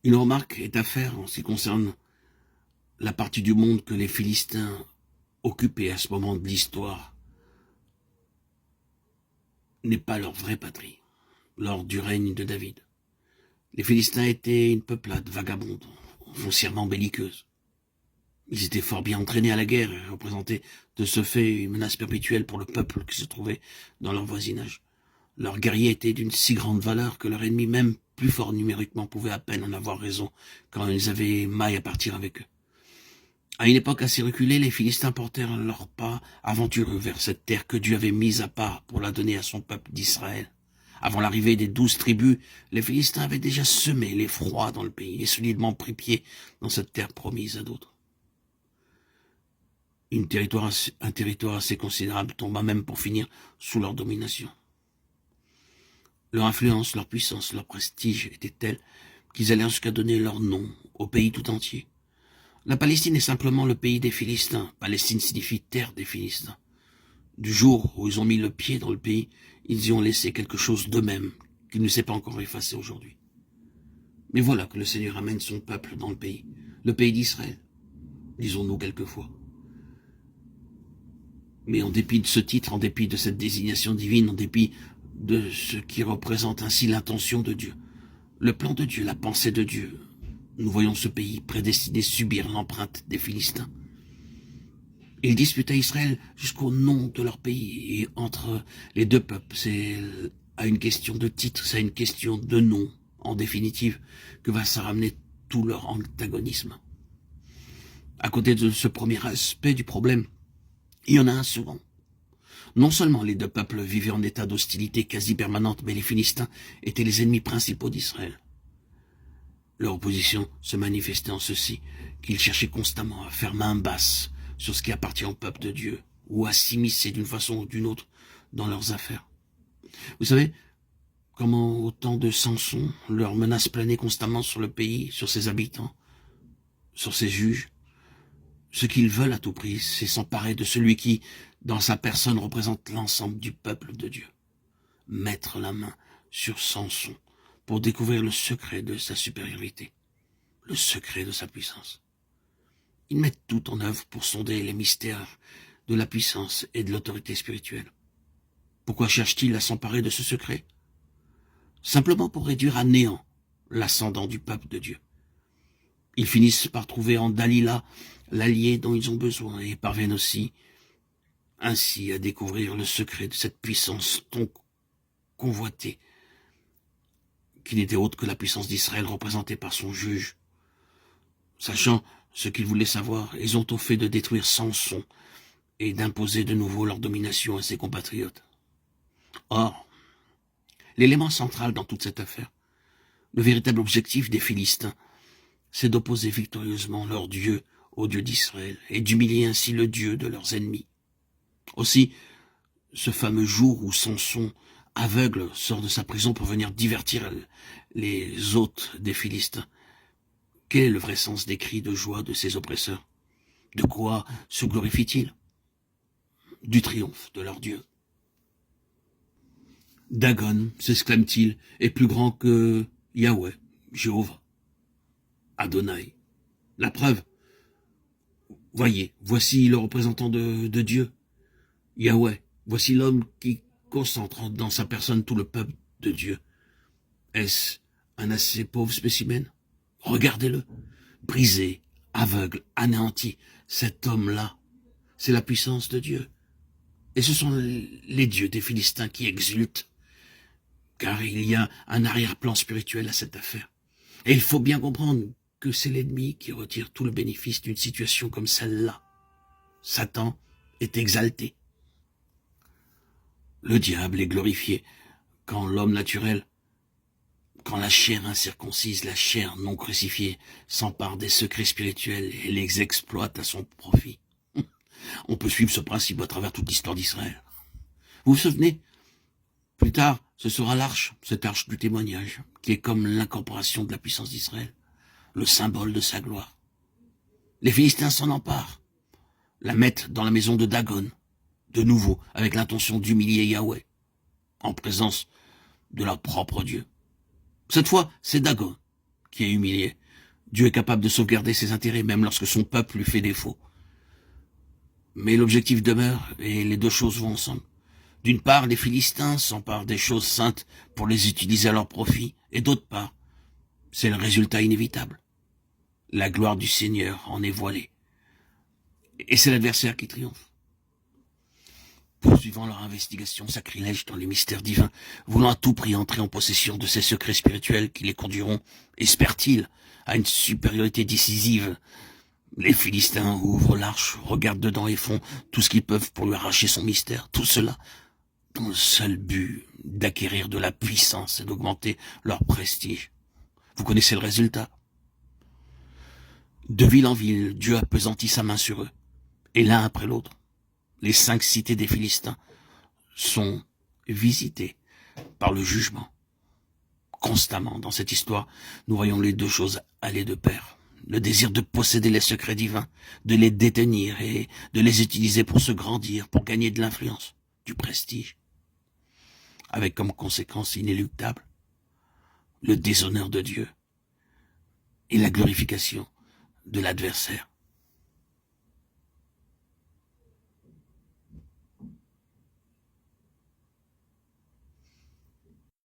Une remarque est à faire en ce qui concerne la partie du monde que les Philistins occupaient à ce moment de l'histoire n'est pas leur vraie patrie, lors du règne de David. Les Philistins étaient une peuplade vagabonde, foncièrement belliqueuse. Ils étaient fort bien entraînés à la guerre et représentaient de ce fait une menace perpétuelle pour le peuple qui se trouvait dans leur voisinage. Leurs guerriers étaient d'une si grande valeur que leur ennemi, même plus fort numériquement, pouvait à peine en avoir raison quand ils avaient maille à partir avec eux. À une époque assez reculée, les Philistins portèrent leurs pas aventureux vers cette terre que Dieu avait mise à part pour la donner à son peuple d'Israël. Avant l'arrivée des 12 tribus, les Philistins avaient déjà semé l'effroi dans le pays et solidement pris pied dans cette terre promise à d'autres. Un territoire assez considérable tomba même pour finir sous leur domination. Leur influence, leur puissance, leur prestige étaient tels qu'ils allaient jusqu'à donner leur nom au pays tout entier. La Palestine est simplement le pays des Philistins. Palestine signifie terre des Philistins. Du jour où ils ont mis le pied dans le pays, ils y ont laissé quelque chose d'eux-mêmes qui ne s'est pas encore effacé aujourd'hui. Mais voilà que le Seigneur amène son peuple dans le pays d'Israël, disons-nous quelquefois. Mais en dépit de ce titre, en dépit de cette désignation divine, en dépit de ce qui représente ainsi l'intention de Dieu, le plan de Dieu, la pensée de Dieu, nous voyons ce pays prédestiné subir l'empreinte des Philistins. Ils disputent à Israël jusqu'au nom de leur pays. Et entre les deux peuples, c'est à une question de titre, c'est à une question de nom, en définitive, que va se ramener tout leur antagonisme. À côté de ce premier aspect du problème, il y en a un second. Non seulement les deux peuples vivaient en état d'hostilité quasi permanente, mais les Philistins étaient les ennemis principaux d'Israël. Leur opposition se manifestait en ceci, qu'ils cherchaient constamment à faire main basse sur ce qui appartient au peuple de Dieu, ou à s'immiscer d'une façon ou d'une autre dans leurs affaires. Vous savez comment au temps de Samson, leurs menaces planaient constamment sur le pays, sur ses habitants, sur ses juges. Ce qu'ils veulent à tout prix, c'est s'emparer de celui qui, dans sa personne, représente l'ensemble du peuple de Dieu. Mettre la main sur Samson pour découvrir le secret de sa supériorité, le secret de sa puissance. Ils mettent tout en œuvre pour sonder les mystères de la puissance et de l'autorité spirituelle. Pourquoi cherchent-ils à s'emparer de ce secret? Simplement pour réduire à néant l'ascendant du peuple de Dieu. Ils finissent par trouver en Dalila l'allié dont ils ont besoin et parviennent aussi ainsi à découvrir le secret de cette puissance tant convoitée, qui n'était autre que la puissance d'Israël représentée par son juge. Sachant ce qu'ils voulaient savoir, ils ont au fait de détruire Samson et d'imposer de nouveau leur domination à ses compatriotes. Or, l'élément central dans toute cette affaire, le véritable objectif des Philistins, c'est d'opposer victorieusement leur Dieu au Dieu d'Israël et d'humilier ainsi le Dieu de leurs ennemis. Aussi, ce fameux jour où Samson, aveugle, sort de sa prison pour venir divertir les hôtes des Philistins, quel est le vrai sens des cris de joie de ses oppresseurs? De quoi se glorifient-ils? Du triomphe de leur Dieu. Dagon, s'exclame-t-il, est plus grand que Yahweh, Jéhovah, Adonai. La preuve, voyez, voici le représentant de Dieu, Yahweh, voici l'homme qui concentre dans sa personne tout le peuple de Dieu. Est-ce un assez pauvre spécimen? Regardez-le, brisé, aveugle, anéanti, cet homme-là, c'est la puissance de Dieu. Et ce sont les dieux des Philistins qui exultent, car il y a un arrière-plan spirituel à cette affaire. Et il faut bien comprendre que c'est l'ennemi qui retire tout le bénéfice d'une situation comme celle-là. Satan est exalté. Le diable est glorifié quand l'homme naturel, quand la chair incirconcise, la chair non crucifiée, s'empare des secrets spirituels et les exploite à son profit. On peut suivre ce principe à travers toute l'histoire d'Israël. Vous vous souvenez? Plus tard, ce sera l'arche, cette arche du témoignage, qui est comme l'incorporation de la puissance d'Israël, le symbole de sa gloire. Les Philistins s'en emparent, la mettent dans la maison de Dagon, de nouveau avec l'intention d'humilier Yahweh, en présence de leur propre Dieu. Cette fois, c'est Dagon qui est humilié. Dieu est capable de sauvegarder ses intérêts même lorsque son peuple lui fait défaut. Mais l'objectif demeure et les deux choses vont ensemble. D'une part, les Philistins s'emparent des choses saintes pour les utiliser à leur profit, et d'autre part, c'est le résultat inévitable. La gloire du Seigneur en est voilée. Et c'est l'adversaire qui triomphe. Poursuivant leur investigation sacrilège dans les mystères divins, voulant à tout prix entrer en possession de ces secrets spirituels qui les conduiront, espèrent-ils, à une supériorité décisive, les Philistins ouvrent l'arche, regardent dedans et font tout ce qu'ils peuvent pour lui arracher son mystère. Tout cela dans le seul but d'acquérir de la puissance et d'augmenter leur prestige. Vous connaissez le résultat. De ville en ville, Dieu appesantit sa main sur eux, et l'un après l'autre, les 5 cités des Philistins sont visitées par le jugement. Constamment, dans cette histoire, nous voyons les deux choses aller de pair. Le désir de posséder les secrets divins, de les détenir et de les utiliser pour se grandir, pour gagner de l'influence, du prestige. Avec comme conséquence inéluctable le déshonneur de Dieu et la glorification de l'adversaire.